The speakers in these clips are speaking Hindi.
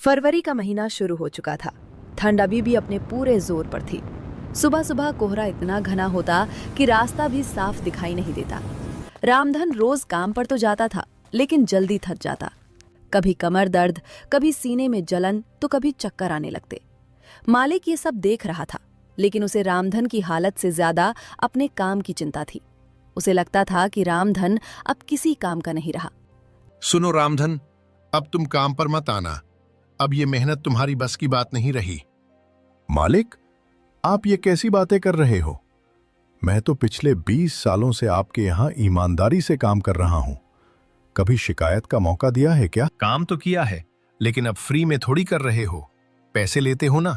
फरवरी का महीना शुरू हो चुका था। ठंड अभी भी अपने पूरे जोर पर थी। सुबह सुबह कोहरा इतना घना होता कि रास्ता भी साफ दिखाई नहीं देता। रामधन रोज काम पर तो जाता था, लेकिन जल्दी थक जाता। कभी कमर दर्द, कभी सीने में जलन, तो कभी चक्कर आने लगते। मालिक ये सब देख रहा था, लेकिन उसे रामधन की हालत से ज्यादा अपने काम की चिंता थी। उसे लगता था कि रामधन अब किसी काम का नहीं रहा। सुनो रामधन, अब तुम काम पर मत आना। अब ये मेहनत तुम्हारी बस की बात नहीं रही। मालिक, आप ये कैसी बातें कर रहे हो? मैं तो पिछले 20 सालों से आपके यहाँ ईमानदारी से काम कर रहा हूँ। कभी शिकायत का मौका दिया है क्या? काम तो किया है, लेकिन अब फ्री में थोड़ी कर रहे हो, पैसे लेते हो ना।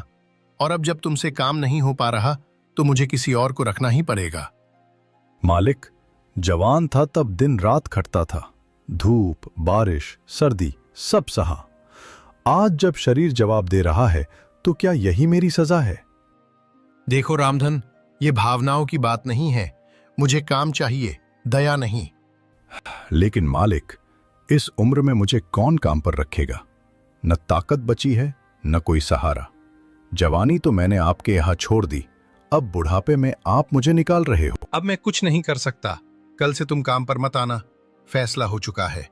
और अब जब तुमसे काम नहीं हो पा रहा तो मुझे किसी और को रखना ही पड़ेगा। मालिक, जवान था तब दिन रात खटता था, धूप बारिश सर्दी सब सहा। आज जब शरीर जवाब दे रहा है तो क्या यही मेरी सजा है? देखो रामधन, ये भावनाओं की बात नहीं है। मुझे काम चाहिए, दया नहीं। लेकिन मालिक, इस उम्र में मुझे कौन काम पर रखेगा? न ताकत बची है, न कोई सहारा। जवानी तो मैंने आपके यहाँ छोड़ दी, अब बुढ़ापे में आप मुझे निकाल रहे हो। अब मैं कुछ नहीं कर सकता। कल से तुम काम पर मत आना, फैसला हो चुका है।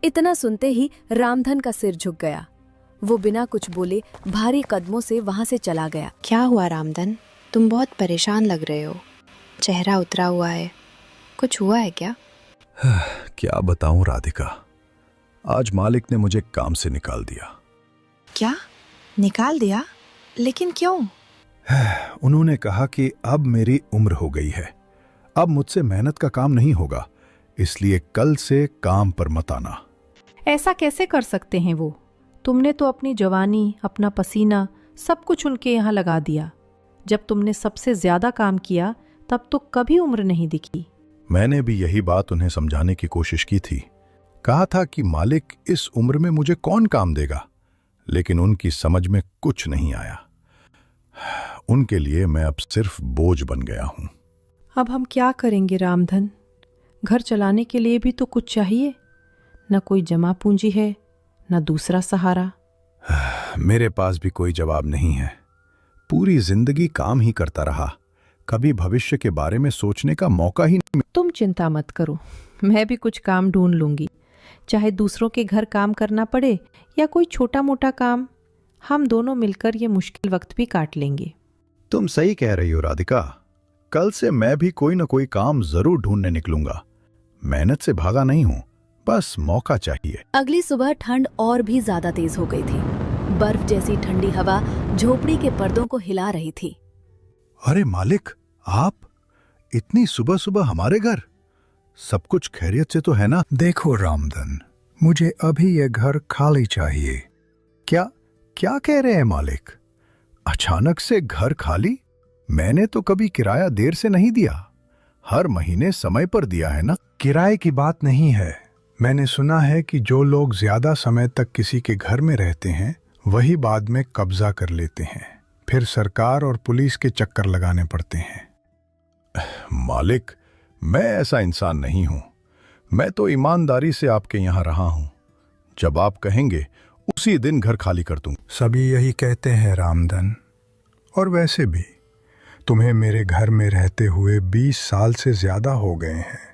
इतना सुनते ही रामधन का सिर झुक गया। वो बिना कुछ बोले भारी कदमों से वहां से चला गया। क्या हुआ रामधन? तुम बहुत परेशान लग रहे हो, चेहरा उतरा हुआ है। कुछ हुआ है क्या? क्या बताऊं राधिका, आज मालिक ने मुझे काम से निकाल दिया। क्या? निकाल दिया? लेकिन क्यों? उन्होंने कहा कि अब मेरी उम्र हो गई है, अब मुझसे मेहनत का काम नहीं होगा, इसलिए कल से काम पर मत आना। ऐसा कैसे कर सकते हैं वो? तुमने तो अपनी जवानी, अपना पसीना सब कुछ उनके यहाँ लगा दिया। जब तुमने सबसे ज्यादा काम किया तब तो कभी उम्र नहीं दिखी। मैंने भी यही बात उन्हें समझाने की कोशिश की थी। कहा था कि मालिक इस उम्र में मुझे कौन काम देगा, लेकिन उनकी समझ में कुछ नहीं आया। उनके लिए मैं अब सिर्फ बोझ बन गया हूं। अब हम क्या करेंगे रामधन? घर चलाने के लिए भी तो कुछ चाहिए। न कोई जमा पूंजी है, न दूसरा सहारा। मेरे पास भी कोई जवाब नहीं है। पूरी जिंदगी काम ही करता रहा, कभी भविष्य के बारे में सोचने का मौका ही नहीं। तुम चिंता मत करो, मैं भी कुछ काम ढूंढ लूंगी। चाहे दूसरों के घर काम करना पड़े या कोई छोटा मोटा काम, हम दोनों मिलकर ये मुश्किल वक्त भी काट लेंगे। तुम सही कह रही हो राधिका, कल से मैं भी कोई न कोई काम जरूर ढूंढने निकलूंगा। मेहनत से भागा नहीं हूं, बस मौका चाहिए। अगली सुबह ठंड और भी ज्यादा तेज हो गई थी। बर्फ जैसी ठंडी हवा झोपड़ी के पर्दों को हिला रही थी। अरे मालिक, आप इतनी सुबह सुबह हमारे घर? सब कुछ खैरियत से तो है ना? देखो रामधन, मुझे अभी ये घर खाली चाहिए। क्या क्या कह रहे हैं मालिक? अचानक से घर खाली? मैंने तो कभी किराया देर से नहीं दिया, हर महीने समय पर दिया है ना। किराए की बात नहीं है। मैंने सुना है कि जो लोग ज्यादा समय तक किसी के घर में रहते हैं वही बाद में कब्जा कर लेते हैं, फिर सरकार और पुलिस के चक्कर लगाने पड़ते हैं। मालिक, मैं ऐसा इंसान नहीं हूं। मैं तो ईमानदारी से आपके यहां रहा हूं। जब आप कहेंगे उसी दिन घर खाली कर दूं। सभी यही कहते हैं रामधन, और वैसे भी तुम्हें मेरे घर में रहते हुए 20 साल से ज्यादा हो गए हैं।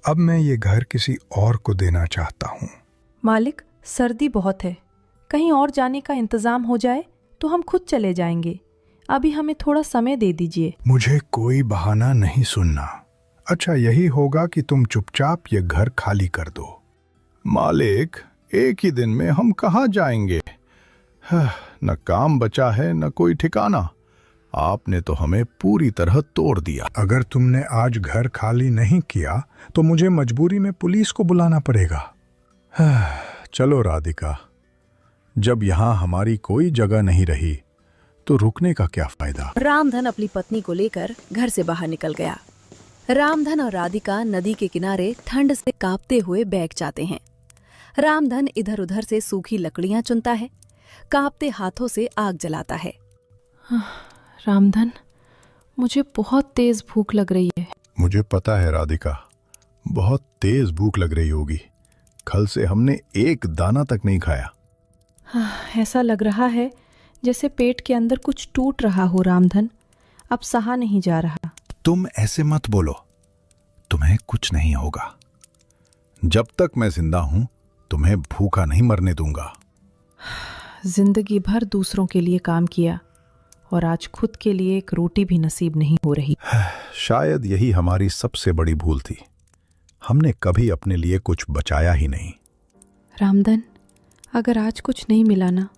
अब मैं ये घर किसी और को देना चाहता हूँ। मालिक, सर्दी बहुत है, कहीं और जाने का इंतजाम हो जाए तो हम खुद चले जाएंगे। अभी हमें थोड़ा समय दे दीजिए। मुझे कोई बहाना नहीं सुनना। अच्छा यही होगा कि तुम चुपचाप ये घर खाली कर दो। मालिक, एक ही दिन में हम कहाँ जाएंगे? न काम बचा है न कोई ठिकाना। आपने तो हमें पूरी तरह तोड़ दिया। अगर तुमने आज घर खाली नहीं किया तो मुझे मजबूरी में पुलिस को बुलाना पड़ेगा। चलो राधिका, जब यहाँ हमारी कोई जगह नहीं रही तो रुकने का क्या फायदा। रामधन अपनी पत्नी को लेकर घर से बाहर निकल गया। रामधन और राधिका नदी के किनारे ठंड से कांपते हुए बैठ जाते हैं। रामधन इधर उधर से सूखी लकड़ियां चुनता है, कांपते हाथों से आग जलाता है। रामधन, मुझे बहुत तेज भूख लग रही है। मुझे पता है राधिका, बहुत तेज भूख लग रही होगी। कल से हमने एक दाना तक नहीं खाया। ऐसा लग रहा है जैसे पेट के अंदर कुछ टूट रहा हो रामधन। अब सहा नहीं जा रहा। तुम ऐसे मत बोलो, तुम्हें कुछ नहीं होगा। जब तक मैं जिंदा हूं तुम्हें भूखा नहीं मरने दूंगा। जिंदगी भर दूसरों के लिए काम किया और आज खुद के लिए एक रोटी भी नसीब नहीं हो रही। शायद यही हमारी सबसे बड़ी भूल थी, हमने कभी अपने लिए कुछ बचाया ही नहीं। रामधन, अगर आज कुछ नहीं मिला ना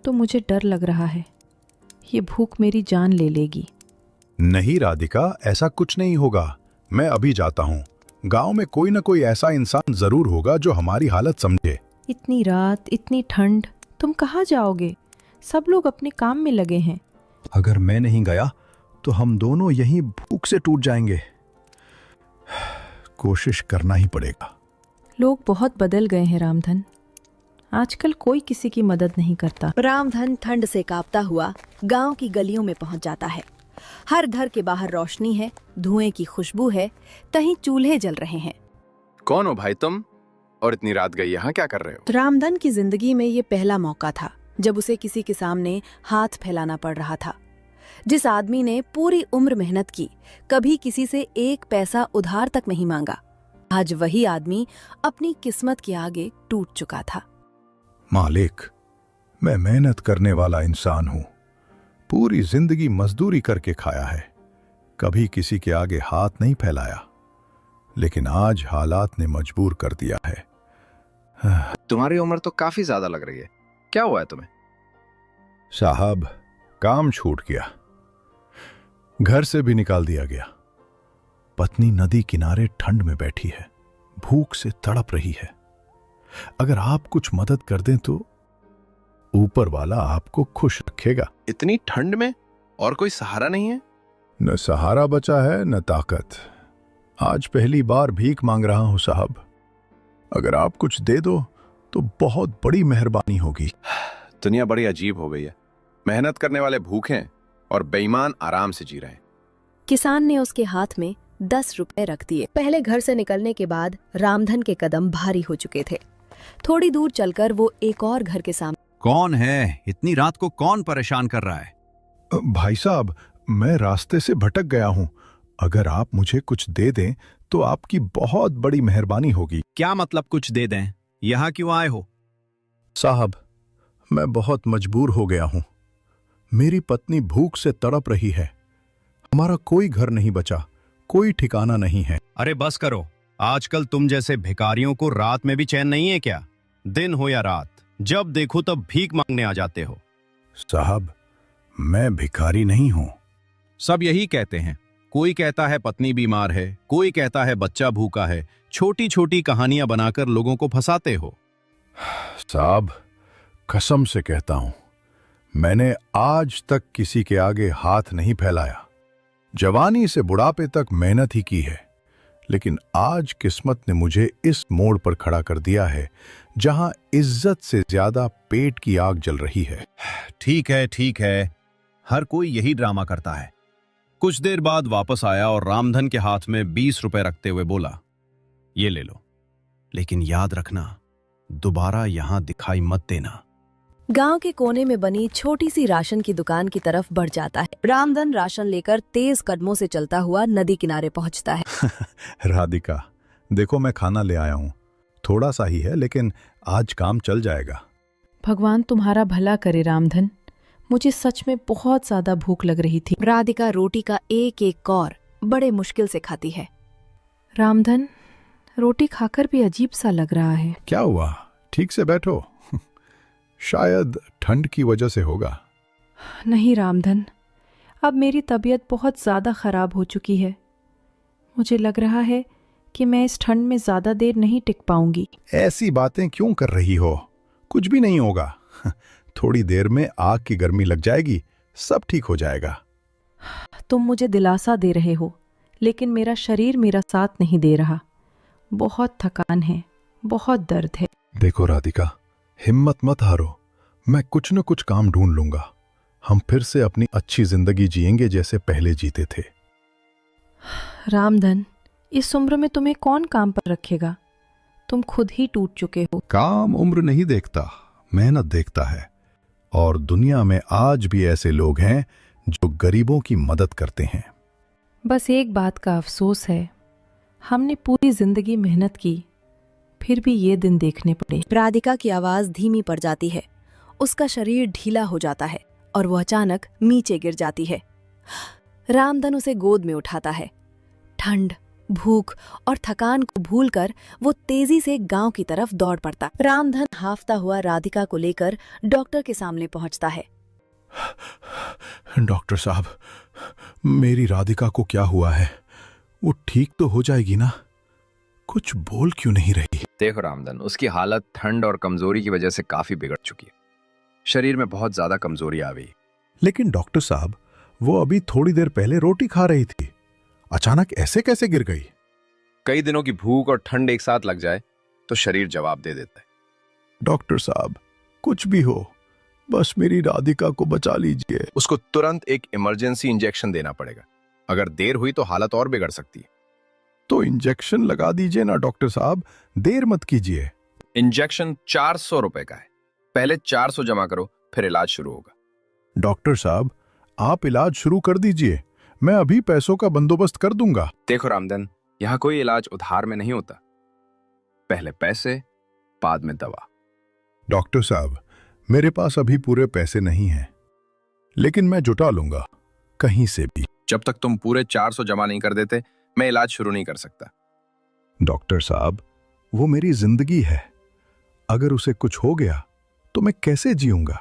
तो मुझे डर लग रहा है, ये भूख मेरी जान ले लेगी। नहीं राधिका, ऐसा कुछ नहीं होगा। मैं अभी जाता हूं। गांव में कोई ना कोई ऐसा इंसान जरूर होगा जो हमारी हालत समझे। इतनी रात, इतनी ठंड, तुम कहाँ जाओगे? सब लोग अपने काम में लगे हैं। अगर मैं नहीं गया तो हम दोनों यहीं भूख से टूट जाएंगे। कोशिश करना ही पड़ेगा। लोग बहुत बदल गए हैं रामधन, आजकल कोई किसी की मदद नहीं करता। रामधन ठंड से कांपता हुआ गांव की गलियों में पहुंच जाता है। हर घर के बाहर रोशनी है, धुएं की खुशबू है, कहीं चूल्हे जल रहे हैं। कौन हो भाई तुम, और इतनी रात गई यहाँ क्या कर रहे हो? रामधन की जिंदगी में ये पहला मौका था जब उसे किसी के सामने हाथ फैलाना पड़ रहा था। जिस आदमी ने पूरी उम्र मेहनत की, कभी किसी से एक पैसा उधार तक नहीं मांगा, आज वही आदमी अपनी किस्मत के आगे टूट चुका था। मालिक, मैं मेहनत करने वाला इंसान हूं, पूरी जिंदगी मजदूरी करके खाया है, कभी किसी के आगे हाथ नहीं फैलाया, लेकिन आज हालात ने मजबूर कर दिया है। तुम्हारी उम्र तो काफी ज्यादा लग रही है, क्या हुआ है तुम्हें? साहब, काम छूट गया, घर से भी निकाल दिया गया। पत्नी नदी किनारे ठंड में बैठी है, भूख से तड़प रही है। अगर आप कुछ मदद कर दें तो ऊपर वाला आपको खुश रखेगा। इतनी ठंड में और कोई सहारा नहीं है? न सहारा बचा है न ताकत। आज पहली बार भीख मांग रहा हूं साहब, अगर आप कुछ दे दो तो बहुत बड़ी मेहरबानी होगी। दुनिया बड़ी अजीब हो गई है, मेहनत करने वाले भूखे हैं और बेईमान आराम से जी रहे हैं। किसान ने उसके हाथ में 10 रुपए रख दिए। पहले घर से निकलने के बाद रामधन के कदम भारी हो चुके थे। थोड़ी दूर चलकर वो एक और घर के सामने। कौन है? इतनी रात को कौन परेशान कर रहा है? भाई साहब, मैं रास्ते से भटक गया हूं, अगर आप मुझे कुछ दे दें तो आपकी बहुत बड़ी मेहरबानी होगी। क्या मतलब कुछ दे दें? यहाँ क्यों आए हो? साहब, मैं बहुत मजबूर हो गया हूं, मेरी पत्नी भूख से तड़प रही है, हमारा कोई घर नहीं बचा, कोई ठिकाना नहीं है। अरे बस करो, आजकल तुम जैसे भिखारियों को रात में भी चैन नहीं है क्या? दिन हो या रात, जब देखो तब भीख मांगने आ जाते हो। साहब, मैं भिखारी नहीं हूं। सब यही कहते हैं, कोई कहता है पत्नी बीमार है, कोई कहता है बच्चा भूखा है, छोटी छोटी कहानियां बनाकर लोगों को फंसाते हो। साहब, कसम से कहता हूं, मैंने आज तक किसी के आगे हाथ नहीं फैलाया। जवानी से बुढ़ापे तक मेहनत ही की है, लेकिन आज किस्मत ने मुझे इस मोड़ पर खड़ा कर दिया है जहां इज्जत से ज्यादा पेट की आग जल रही है। ठीक है, हर कोई यही ड्रामा करता है। कुछ देर बाद वापस आया और रामधन के हाथ में 20 रुपए रखते हुए बोला, ये ले लो, लेकिन याद रखना दोबारा यहां दिखाई मत देना। गांव के कोने में बनी छोटी सी राशन की दुकान की तरफ बढ़ जाता है। रामधन राशन लेकर तेज कदमों से चलता हुआ नदी किनारे पहुंचता है। राधिका, देखो मैं खाना ले आया हूं, थोड़ा सा ही है लेकिन आज काम चल जाएगा। भगवान तुम्हारा भला करे रामधन, मुझे सच में बहुत ज्यादा भूख लग रही थी। राधिका रोटी का एक एक कौर बड़े मुश्किल से खाती है। रामधन, रोटी खाकर भी अजीब सा लग रहा है। क्या हुआ? ठीक से बैठो, शायद ठंड की वजह से होगा। नहीं रामधन, अब मेरी तबीयत बहुत ज़्यादा ख़राब हो चुकी है। मुझे लग रहा है कि मैं इस ठंड में ज़्यादा देर नहीं टिक पाऊंगी। ऐसी बातें क्यों कर रही हो? कुछ भी नहीं होगा, थोड़ी देर में आग की गर्मी लग जाएगी, सब ठीक हो जाएगा। तुम मुझे दिलासा दे रहे हो, लेकिन मेरा शरीर मेरा साथ नहीं दे रहा। बहुत थकान है, बहुत दर्द है। देखो राधिका, हिम्मत मत हारो, मैं कुछ न कुछ काम ढूंढ लूंगा। हम फिर से अपनी अच्छी जिंदगी जिएंगे जैसे पहले जीते थे। रामधन, इस उम्र में तुम्हें कौन काम पर रखेगा? तुम खुद ही टूट चुके हो। काम उम्र नहीं देखता, मेहनत देखता है, और दुनिया में आज भी ऐसे लोग हैं जो गरीबों की मदद करते हैं। बस एक बात का अफसोस है, हमने पूरी जिंदगी मेहनत की, फिर भी ये दिन देखने पड़े। राधिका की आवाज धीमी पड़ जाती है, उसका शरीर ढीला हो जाता है और वह अचानक नीचे गिर जाती है। रामधन उसे गोद में उठाता है। ठंड, भूख और थकान को भूलकर वो तेजी से गांव की तरफ दौड़ पड़ता। रामधन हांफता हुआ राधिका को लेकर डॉक्टर के सामने पहुंचता है। डॉक्टर साहब, मेरी राधिका को क्या हुआ है? वो ठीक तो हो जाएगी ना? कुछ बोल क्यों नहीं रही? देखो रामधन, उसकी हालत ठंड और कमजोरी की वजह से काफी बिगड़ चुकी है। शरीर में बहुत ज्यादा कमजोरी आ गई। लेकिन डॉक्टर साहब, वो अभी थोड़ी देर पहले रोटी खा रही थी, अचानक ऐसे कैसे गिर गई? कई दिनों की भूख और ठंड एक साथ लग जाए तो शरीर जवाब दे देता है। डॉक्टर साहब, कुछ भी हो, बस मेरी राधिका को बचा लीजिए। उसको तुरंत एक इमरजेंसी इंजेक्शन देना पड़ेगा। अगर देर हुई तो हालत और बिगड़ सकती है। तो इंजेक्शन लगा दीजिए ना डॉक्टर साहब, देर मत कीजिए। इंजेक्शन 400 रुपए का है। पहले 400 जमा करो, फिर इलाज शुरू होगा। डॉक्टर साहब, आप इलाज शुरू कर दीजिए, मैं अभी पैसों का बंदोबस्त कर दूंगा। देखो रामधन, यहाँ कोई इलाज उधार में नहीं होता। पहले पैसे, बाद में दवा। डॉक्टर साहब, मेरे पास अभी पूरे पैसे नहीं हैं, लेकिन मैं जुटा लूंगा कहीं से भी। जब तक तुम पूरे 400 जमा नहीं कर देते, मैं इलाज शुरू नहीं कर सकता। डॉक्टर साहब, वो मेरी जिंदगी है, अगर उसे कुछ हो गया तो मैं कैसे जीऊंगा?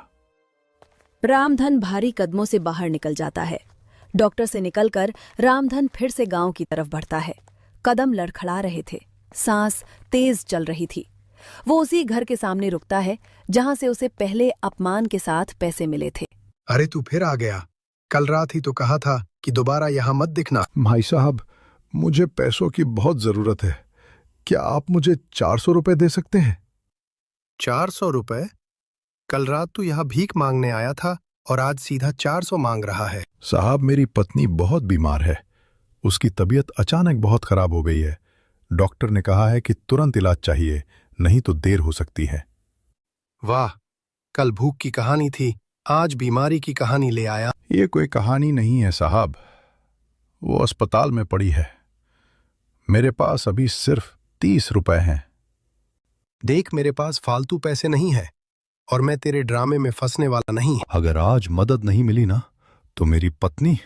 रामधन भारी कदमों से बाहर निकल जाता है। डॉक्टर से निकलकर रामधन फिर से गांव की तरफ बढ़ता है। कदम लड़खड़ा रहे थे, सांस तेज चल रही थी। वो उसी घर के सामने रुकता है जहां से उसे पहले अपमान के साथ पैसे मिले थे। अरे तू फिर आ गया? कल रात ही तो कहा था कि दोबारा यहाँ मत दिखना। भाई साहब, मुझे पैसों की बहुत जरूरत है, क्या आप मुझे 400 रुपए दे सकते हैं? 400 रुपए? कल रात तू यहाँ भीख मांगने आया था और आज सीधा 400 मांग रहा है। साहब, मेरी पत्नी बहुत बीमार है, उसकी तबीयत अचानक बहुत खराब हो गई है। डॉक्टर ने कहा है कि तुरंत इलाज चाहिए, नहीं तो देर हो सकती है। वाह, कल भूख की कहानी थी, आज बीमारी की कहानी ले आया। ये कोई कहानी नहीं है साहब, वो अस्पताल में पड़ी है। मेरे पास अभी सिर्फ 30 रुपए हैं। देख, मेरे पास फालतू पैसे नहीं है और मैं तेरे ड्रामे में फंसने वाला नहीं। अगर आज मदद नहीं मिली ना, तो मेरी पत्नी।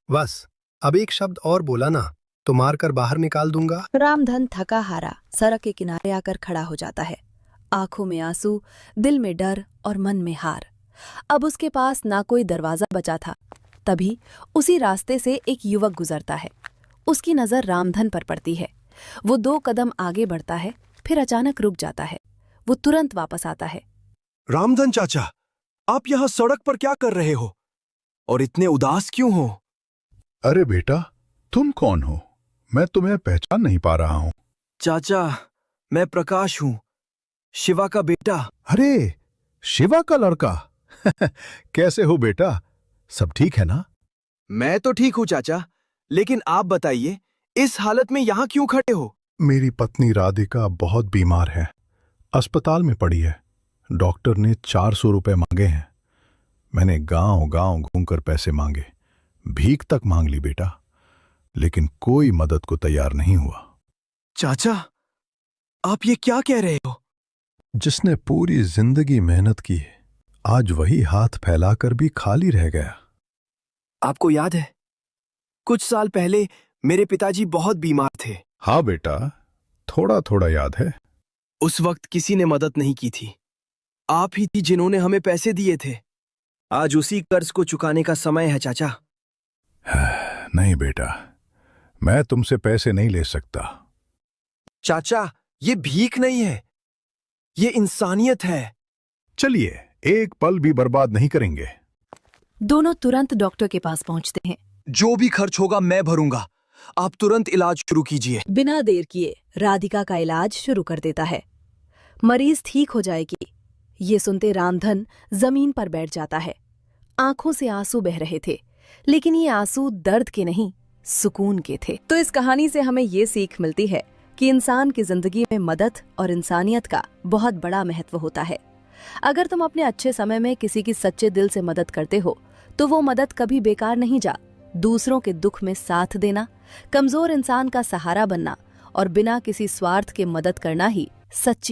बस अब एक शब्द और बोला ना तो मारकर बाहर निकाल दूंगा। रामधन थका हारा सड़क के किनारे आकर खड़ा हो जाता है। आंखों में आंसू, दिल में डर और मन में हार। अब उसके पास ना कोई दरवाजा बचा था। तभी उसी रास्ते से एक युवक गुजरता है। उसकी नजर रामधन पर पड़ती है। वो 2 कदम आगे बढ़ता है, फिर अचानक रुक जाता है। वो तुरंत वापस आता है। रामधन चाचा, आप यहाँ सड़क पर क्या कर रहे हो और इतने उदास क्यों हो? अरे बेटा, तुम कौन हो? मैं तुम्हें पहचान नहीं पा रहा हूं। चाचा, मैं प्रकाश हूँ, शिवा का बेटा। अरे, शिवा का लड़का। कैसे हो बेटा, सब ठीक है ना? मैं तो ठीक हूँ चाचा, लेकिन आप बताइए, इस हालत में यहाँ क्यों खड़े हो? मेरी पत्नी राधिका बहुत बीमार है, अस्पताल में पड़ी है। डॉक्टर ने 400 रुपए मांगे हैं। मैंने गांव-गांव घूमकर पैसे मांगे, भीख तक मांग ली बेटा, लेकिन कोई मदद को तैयार नहीं हुआ। चाचा, आप ये क्या कह रहे हो? जिसने पूरी जिंदगी मेहनत की, आज वही हाथ फैलाकर भी खाली रह गया। आपको याद है, कुछ साल पहले मेरे पिताजी बहुत बीमार थे। हाँ बेटा, थोड़ा थोड़ा याद है। उस वक्त किसी ने मदद नहीं की थी, आप ही थी जिन्होंने हमें पैसे दिए थे। आज उसी कर्ज को चुकाने का समय है चाचा। नहीं बेटा, मैं तुमसे पैसे नहीं ले सकता। चाचा, ये भीख नहीं है, ये इंसानियत है। चलिए, एक पल भी बर्बाद नहीं करेंगे। दोनों तुरंत डॉक्टर के पास पहुंचते हैं। जो भी खर्च होगा मैं भरूंगा, आप तुरंत इलाज शुरू कीजिए। बिना देर किए राधिका का इलाज शुरू कर देता है। मरीज ठीक हो जाएगी, ये सुनते रामधन जमीन पर बैठ जाता है। आंखों से आंसू बह रहे थे, लेकिन ये आंसू दर्द के नहीं, सुकून के थे। तो इस कहानी से हमें ये सीख मिलती है कि इंसान की जिंदगी में मदद और इंसानियत का बहुत बड़ा महत्व होता है। अगर तुम अपने अच्छे समय में किसी की सच्चे दिल से मदद करते हो तो वो मदद कभी बेकार नहीं जा। दूसरों के दुख में साथ देना, कमजोर इंसान का सहारा बनना और बिना किसी स्वार्थ के मदद करना ही सच्ची